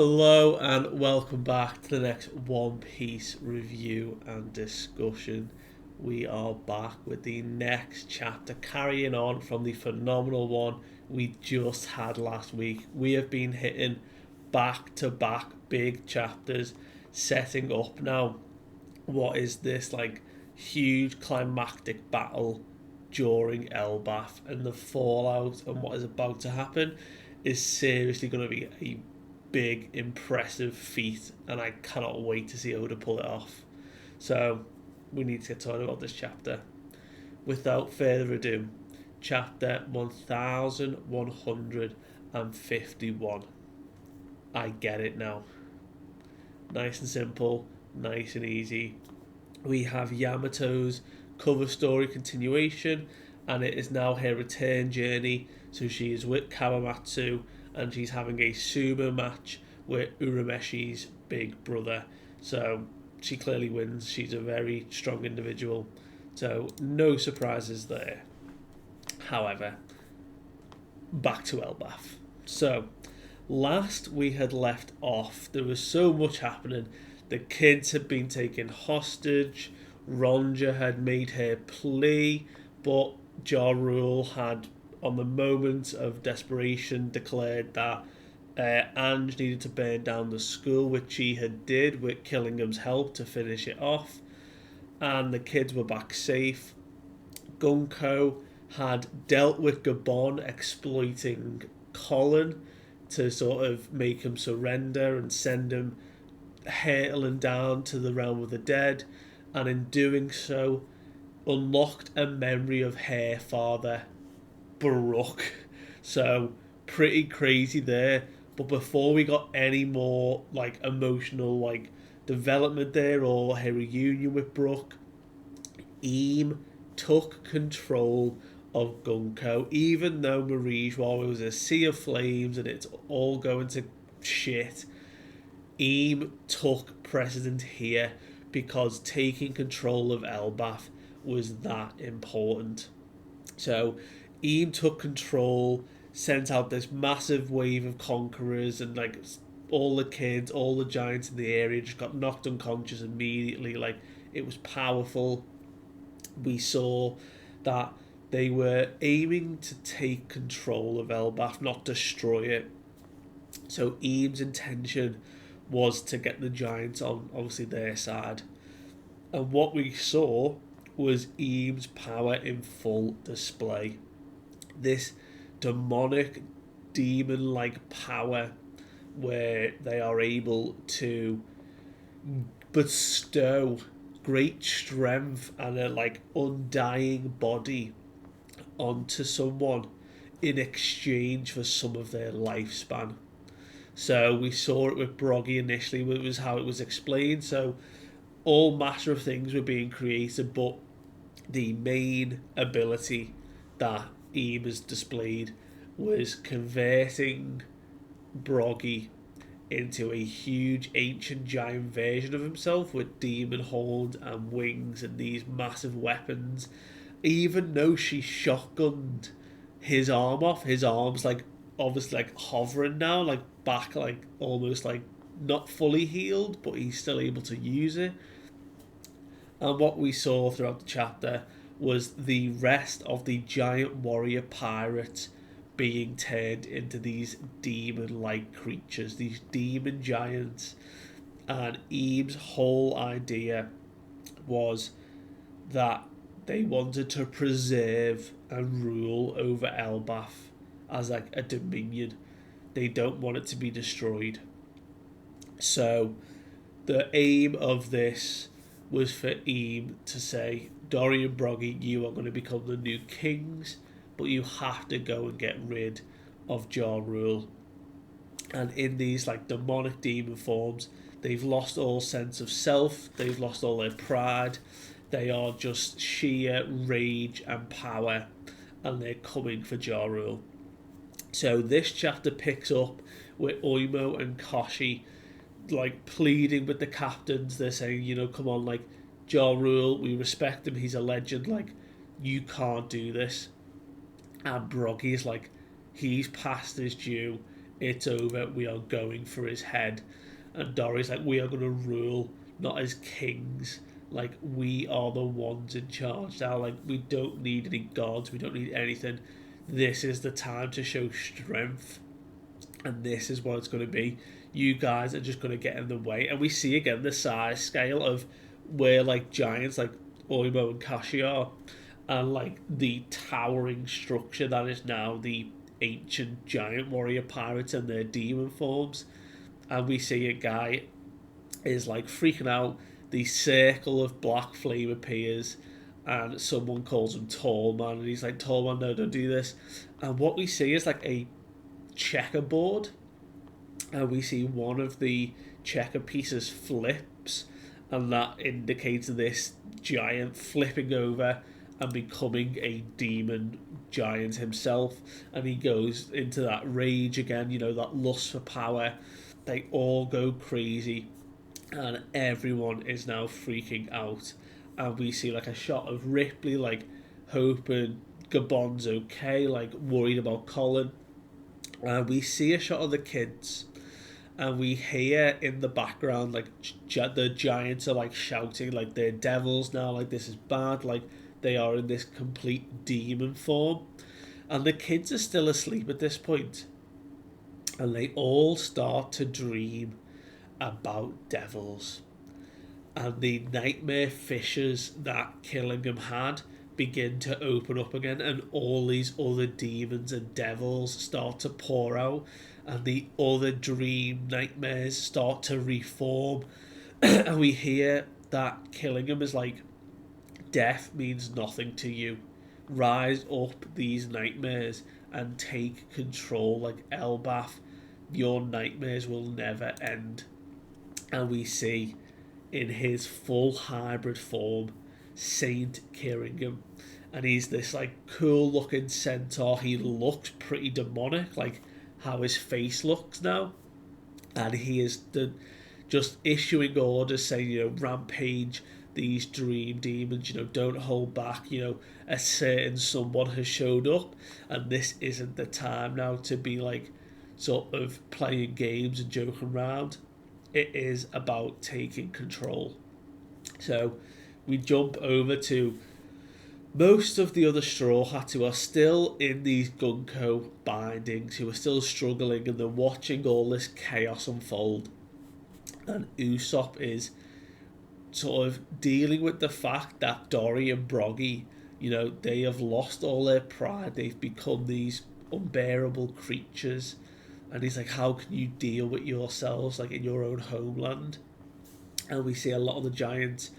Hello and welcome back to the next One Piece review and discussion. We are back with the next chapter, carrying on from the phenomenal one we just had last week. We have been hitting back to back big chapters, setting up now what is this like huge climactic battle during Elbaf, and the fallout and what is about to happen is seriously going to be a big, impressive feat, and I cannot wait to see Oda pull it off. So, we need to get talking about this chapter. Without further ado, chapter 1151. I get it now. Nice and simple, nice and easy. We have Yamato's cover story continuation, and it is now her return journey. So she is with Kawamatsu, and she's having a sumo match with Urumeshi's big brother. So she clearly wins. She's a very strong individual. So no surprises there. However, back to Elbaf. So last we had left off, there was so much happening. The kids had been taken hostage. Ronja had made her plea, but Ja Rule had, on the moment of desperation, declared that Ange needed to burn down the school, which she had did with Killingham's help to finish it off. And the kids were back safe. Gunko had dealt with Gabon exploiting Colin to sort of make him surrender and send him hurtling down to the realm of the dead, and in doing so unlocked a memory of her father, Baruch. So pretty crazy there. But before we got any more like emotional like development there or her reunion with Brooke, Eam took control of Gunko, even though Marie's while it was a sea of flames and it's all going to shit. Eam took precedent here because taking control of Elbaf was that important. So Eam took control, sent out this massive wave of conquerors, and like all the kids, all the giants in the area just got knocked unconscious immediately. Like, it was powerful. We saw that they were aiming to take control of Elbaf, not destroy it. So Eam's intention was to get the giants on obviously their side. And what we saw was Eam's power in full display. This demonic, demon like power where they are able to bestow great strength and a like undying body onto someone in exchange for some of their lifespan. So we saw it with Broggy initially, it was how it was explained. So all matter of things were being created, but the main ability that Eam has displayed was converting Broggy into a huge ancient giant version of himself with demon horns and wings and these massive weapons. Even though she shotgunned his arm off, his arm's like obviously like hovering now, like back, like almost like not fully healed, but he's still able to use it. And what we saw throughout the chapter was the rest of the giant warrior pirates being turned into these demon like creatures, these demon giants. And Eve's whole idea was that they wanted to preserve and rule over Elbaf as like a dominion. They don't want it to be destroyed. So the aim of this was for Eam to say, Dory and Broggy, you are going to become the new kings, but you have to go and get rid of Ja Rule. And in these like demonic demon forms, they've lost all sense of self, they've lost all their pride, they are just sheer rage and power, and they're coming for Ja Rule. So this chapter picks up with Oimo and Koshi like pleading with the captains. They're saying, you know, come on, like Ja Rule, we respect him, he's a legend, like you can't do this. And Broggy's like, he's past his due. it's over. We are going for his head. And Dory's like, we are going to rule, not as kings. Like, we are the ones in charge now. Like, we don't need any gods. We don't need anything. This is the time to show strength. And this is what it's going to be. You guys are just going to get in the way. And we see again the size scale of where, like, giants like Oimo and Kashi are. And, like, the towering structure that is now the ancient giant warrior pirates and their demon forms. And we see a guy is like freaking out. The circle of black flame appears, and someone calls him Tall Man, and he's like, Tall Man, no, don't do this. And what we see is like a checkerboard, and we see one of the checker pieces flips, and that indicates this giant flipping over and becoming a demon giant himself. And he goes into that rage again, you know, that lust for power. They all go crazy, and everyone is now freaking out. And we see like a shot of Ripley, like hoping Gabon's okay, like worried about Colin. And we see a shot of the kids, and we hear in the background like the giants are like shouting, like they're devils now, like this is bad, like they are in this complete demon form. And the kids are still asleep at this point, and they all start to dream about devils. And the nightmare fissures that Killingham had begin to open up again, and all these other demons and devils start to pour out, and the other dream nightmares start to reform. And we hear that Killingham is like, death means nothing to you. Rise up these nightmares and take control. Like Elbaf, your nightmares will never end. And we see in his full hybrid form Saint Killingham, and he's this like cool looking centaur. He looks pretty demonic, like how his face looks now, and he is just issuing orders saying, you know, rampage these dream demons, you know, don't hold back, you know, a certain someone has showed up, and this isn't the time now to be like sort of playing games and joking around. It is about taking control. So we jump over to most of the other Straw Hats who are still in these Gunko bindings, who are still struggling, and they're watching all this chaos unfold. And Usopp is sort of dealing with the fact that Dory and Broggy, you know, they have lost all their pride. They've become these unbearable creatures. And he's like, how can you deal with yourselves, like, in your own homeland? And we see a lot of the giants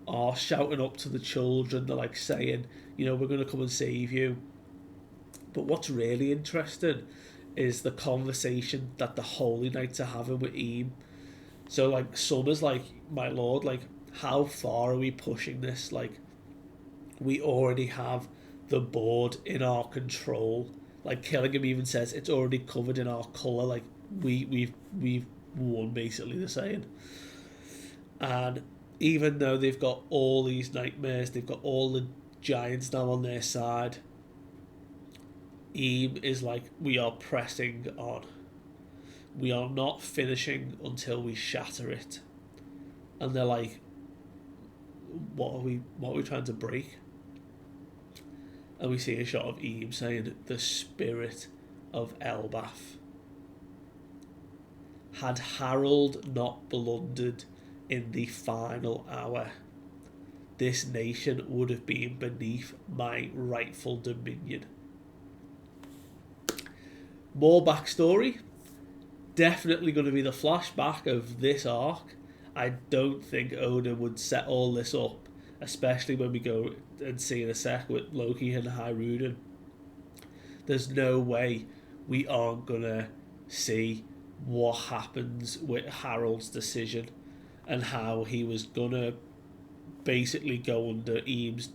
are shouting up to the children. They're like saying, you know, we're going to come and save you. But what's really interesting is the conversation that the Holy Knights are having with Eam. So, like, Summer's like, my lord, like, how far are we pushing this? Like, we already have the board in our control. Like, Killingham even says it's already covered in our colour. Like, we've won, basically, they're saying. And even though they've got all these nightmares, they've got all the giants now on their side, Eam is like, we are pressing on. We are not finishing until we shatter it. And they're like, what are we trying to break? And we see a shot of Eam saying, the spirit of Elbaf. Had Harold not blundered in the final hour, this nation would have been beneath my rightful dominion. More backstory. Definitely going to be the flashback of this arc. I don't think Oda would set all this up, especially when we go and see in a sec with Loki and Hyrule. There's no way we aren't going to see what happens with Harold's decision and how he was going to basically go under Eam's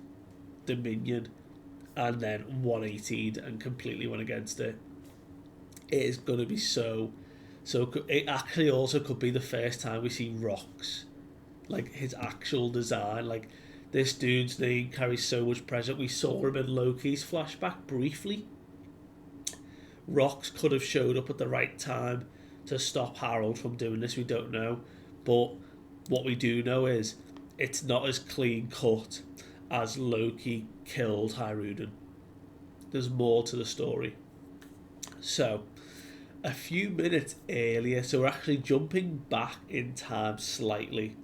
dominion and then 180'd and completely went against it. It is going to be so it actually also could be the first time we see Rocks, like his actual design. Like, this dude's name carries so much presence. We saw him in Loki's flashback briefly. Rocks could have showed up at the right time to stop Harold from doing this. We don't know, but what we do know is it's not as clean cut as Loki killed Hiruden. There's more to the story. So, a few minutes earlier, so we're actually jumping back in time slightly,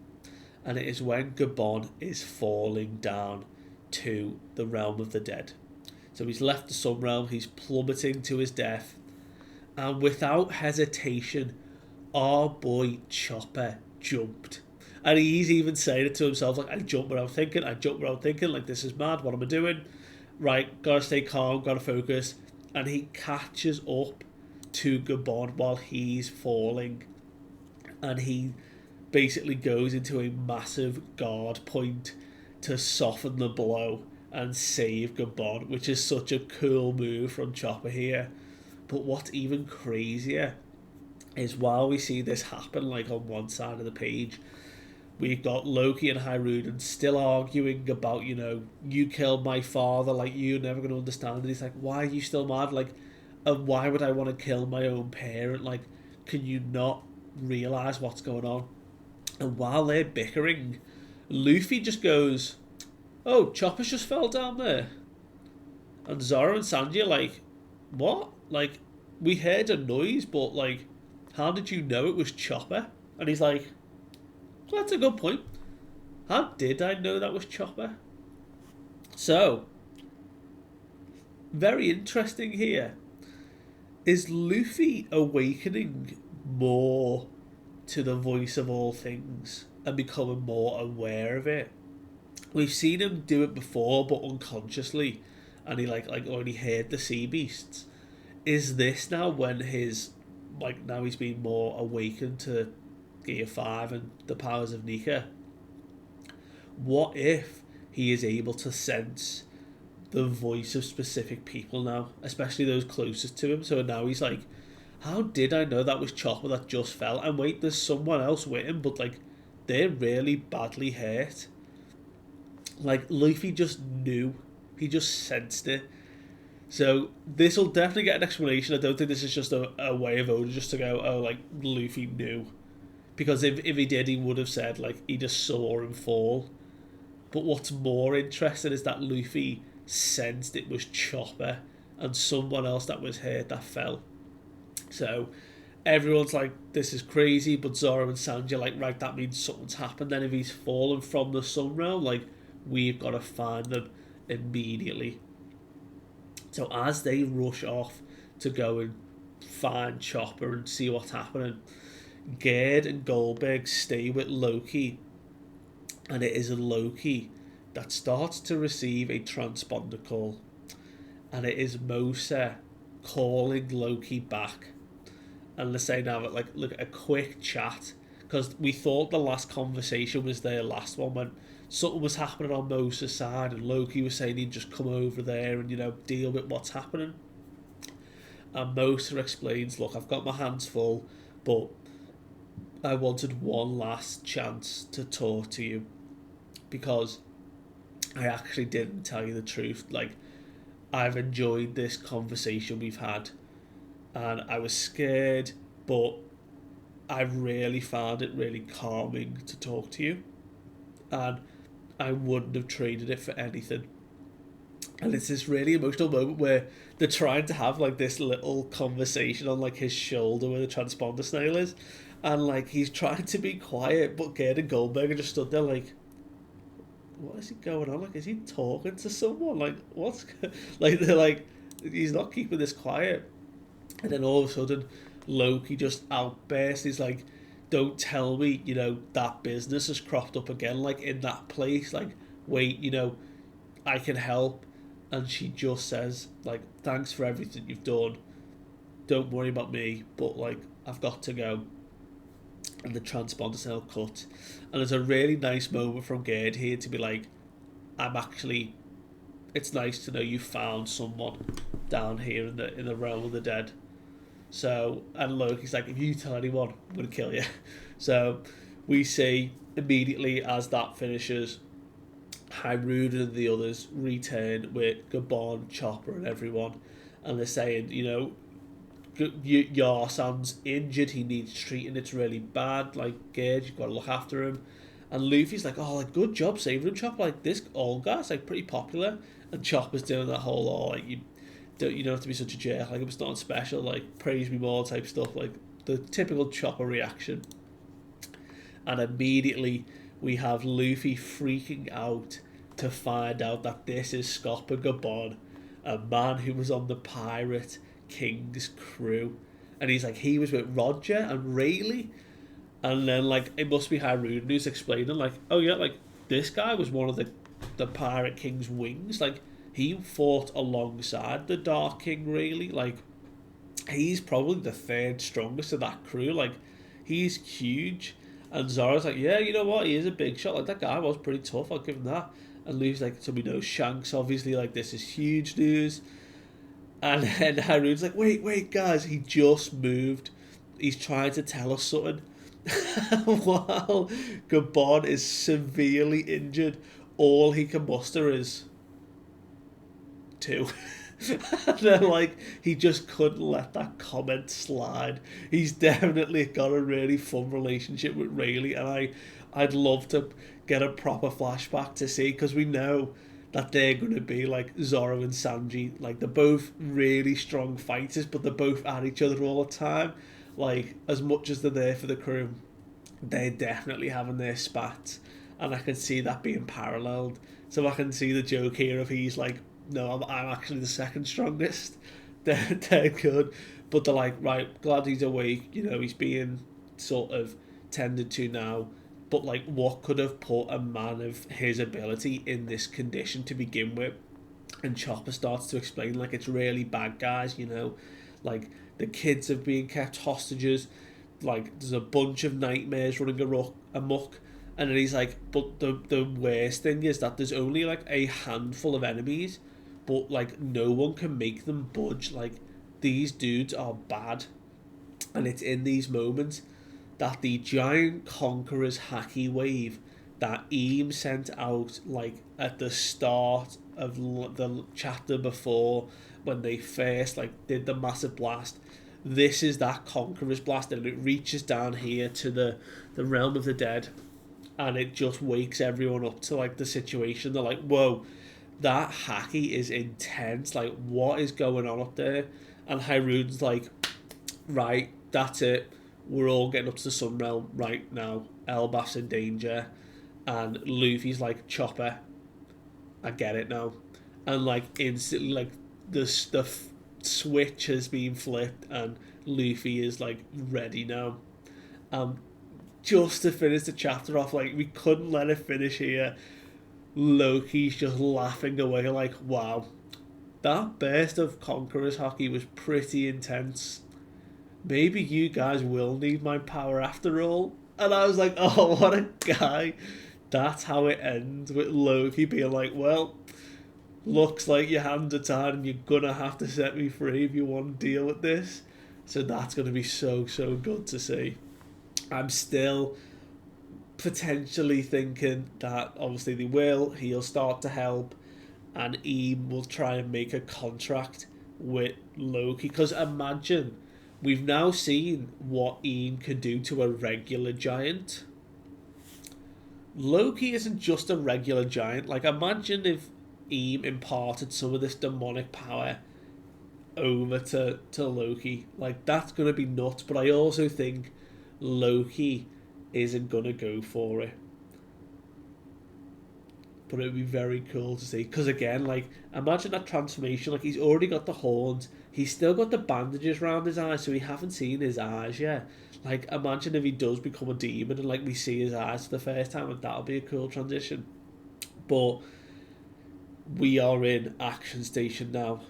and it is when Gabon is falling down to the realm of the dead. So he's left the sun realm, he's plummeting to his death, and without hesitation, our boy Chopper jumped. And he's even saying it to himself, like, I jumped without thinking, like, this is mad, what am I doing? Right, gotta stay calm, gotta focus. And he catches up to Gabon while he's falling. And he basically goes into a massive guard point to soften the blow and save Gabon, which is such a cool move from Chopper here. But what's even crazier is while we see this happen, like on one side of the page, we've got Loki and Hiruden still arguing about, you killed my father, like, you're never going to understand. And he's like, why are you still mad? Like, and why would I want to kill my own parent? Like, can you not realise what's going on? And while they're bickering, Luffy just goes, oh, Chopper just fell down there. And Zoro and Sanji are like, what? Like, we heard a noise, but, like, how did you know it was Chopper? And he's like, well, that's a good point. How did I know that was Chopper? So, very interesting here. Is Luffy awakening more to the voice of all things and becoming more aware of it? We've seen him do it before, but unconsciously, and he like already heard the sea beasts. Is this now when now he's been more awakened to Gear 5 and the powers of Nika? What if he is able to sense the voice of specific people now, especially those closest to him? So now he's like, how did I know that was Chopper that just fell? And wait, there's someone else with him, but like, they're really badly hurt. Like, Luffy just knew. He just sensed it. So this will definitely get an explanation. I don't think this is just a way of Oda just to go, oh, like, Luffy knew. Because if he did, he would have said, like, he just saw him fall. But what's more interesting is that Luffy sensed it was Chopper and someone else that was hurt that fell. So everyone's like, this is crazy, but Zoro and Sanji are like, right, that means something's happened. Then if he's fallen from the sun realm, like, we've got to find them immediately. So as they rush off to go and find Chopper and see what's happening, Gerd and Goldberg stay with Loki, and it is Loki that starts to receive a transponder call, and it is Mosa calling Loki back, and they're saying now, like, look, a quick chat, because we thought the last conversation was their last one when something was happening on Mosa's side, and Loki was saying he'd just come over there and deal with what's happening. And Mosa explains, look, I've got my hands full, but I wanted one last chance to talk to you, because I actually didn't tell you the truth. Like, I've enjoyed this conversation we've had, and I was scared, but I really found it really calming to talk to you, and I wouldn't have traded it for anything. And it's this really emotional moment where they're trying to have like this little conversation on like his shoulder where the transponder snail is, and like he's trying to be quiet, but Gerd and Goldberg are just stood there like, what is he going on? Like, is he talking to someone? Like, what's like, they're like, he's not keeping this quiet. And then all of a sudden Loki just outbursts. He's like, don't tell me, that business has cropped up again, like in that place. Like, wait, I can help. And she just says, like, thanks for everything you've done. Don't worry about me, but like, I've got to go. And the transponder cell cut. And there's a really nice moment from Gerd here to be like, it's nice to know you found someone down here in the realm of the dead. So, and Loki's like, if you tell anyone, I'm going to kill you. So, we see immediately as that finishes, Hiruden and the others return with Gabon, Chopper and everyone. And they're saying, Yarsan's injured, he needs treating, it's really bad, like, Gage, you've got to look after him. And Luffy's like, oh, like, good job saving him, Chopper, like, this old guy's, like, pretty popular. And Chopper's doing that whole, oh, like, you don't have to be such a jerk, like, it's not special, like, praise me more type stuff, like, the typical Chopper reaction. And immediately we have Luffy freaking out to find out that this is Scopper Gabon, a man who was on the Pirate King's crew. And he's like, he was with Roger and Rayleigh. And then, like, it must be Harun who's explaining, like, oh yeah, like, this guy was one of the Pirate King's wings. Like, he fought alongside the Dark King, really. Like, he's probably the third strongest of that crew. Like, he's huge. And Zoro's like, yeah, you know what? He is a big shot. Like, that guy was pretty tough. I'll give him that. And Luffy's like, so we know Shanks, obviously. Like, this is huge news. And then Harun's like, wait, guys. He just moved. He's trying to tell us something. While Gabon is severely injured, all he can muster is 2. And then, like, he just couldn't let that comment slide. He's definitely got a really fun relationship with Rayleigh, and I'd love to get a proper flashback to see, because we know that they're going to be like Zoro and Sanji. Like, they're both really strong fighters, but they're both at each other all the time. Like, as much as they're there for the crew, they're definitely having their spats, and I can see that being paralleled. So I can see the joke here of he's like, no, I'm actually the second strongest. They're good. But they're like, right, glad he's awake. You know, he's being sort of tended to now. But, like, what could have put a man of his ability in this condition to begin with? And Chopper starts to explain, like, it's really bad, guys, you know. Like, the kids have been kept hostages. Like, there's a bunch of nightmares running amok. And then he's like, but the worst thing is that there's only, like, a handful of enemies, but, like, no one can make them budge. Like, these dudes are bad. And it's in these moments that the giant conqueror's haki wave that Eam sent out, like, at the start of the chapter before, when they first, like, did the massive blast, this is that conqueror's blast, and it reaches down here to the realm of the dead, and it just wakes everyone up to, like, the situation. They're like, whoa, that haki is intense, like, what is going on up there? And Harun's like, right, that's it, we're all getting up to the Sun Realm right now, Elbaf's in danger. And Luffy's like, Chopper, I get it now. And, like, instantly, like, the switch has been flipped, and Luffy is, like, ready now. Just to finish the chapter off, like, we couldn't let it finish here. Loki's just laughing away, like, wow, that burst of Conqueror's haki was pretty intense. Maybe you guys will need my power after all. And I was like, oh, what a guy. That's how it ends, with Loki being like, well, looks like your hands are tied and you're gonna have to set me free if you want to deal with this. So that's going to be so good to see. I'm still potentially thinking that obviously they will, he'll start to help, and Eam will try and make a contract with Loki. Because imagine, we've now seen what Eam can do to a regular giant. Loki isn't just a regular giant. Like, imagine if Eam imparted some of this demonic power over to Loki. Like, that's going to be nuts. But I also think Loki isn't going to go for it. But it would be very cool to see. Because, again, like, imagine that transformation. Like, he's already got the horns. He's still got the bandages around his eyes, so we haven't seen his eyes yet. Like, imagine if he does become a demon and, like, we see his eyes for the first time, and that'll be a cool transition. But we are in Action Station now.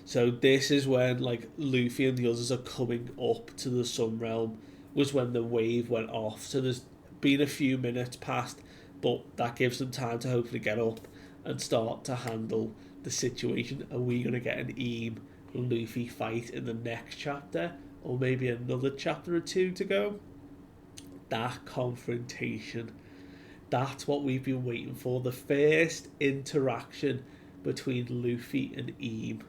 So this is when, like, Luffy and the others are coming up to the Sun Realm, was when the wave went off. So there's been a few minutes past, but that gives them time to hopefully get up and start to handle the situation. Are we going to get an Eam Luffy fight in the next chapter, or maybe another chapter or two to go? That confrontation, that's what we've been waiting for. The first interaction between Luffy and Eam.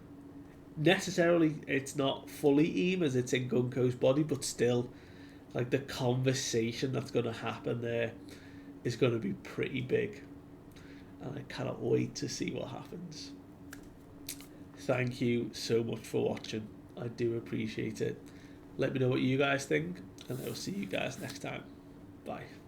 necessarily it's not fully Eam as it's in Gunko's body, but still, like the conversation that's going to happen there is going to be pretty big, and I cannot wait to see what happens. Thank you so much for watching. I do appreciate it. Let me know what you guys think, and I will see you guys next time. Bye.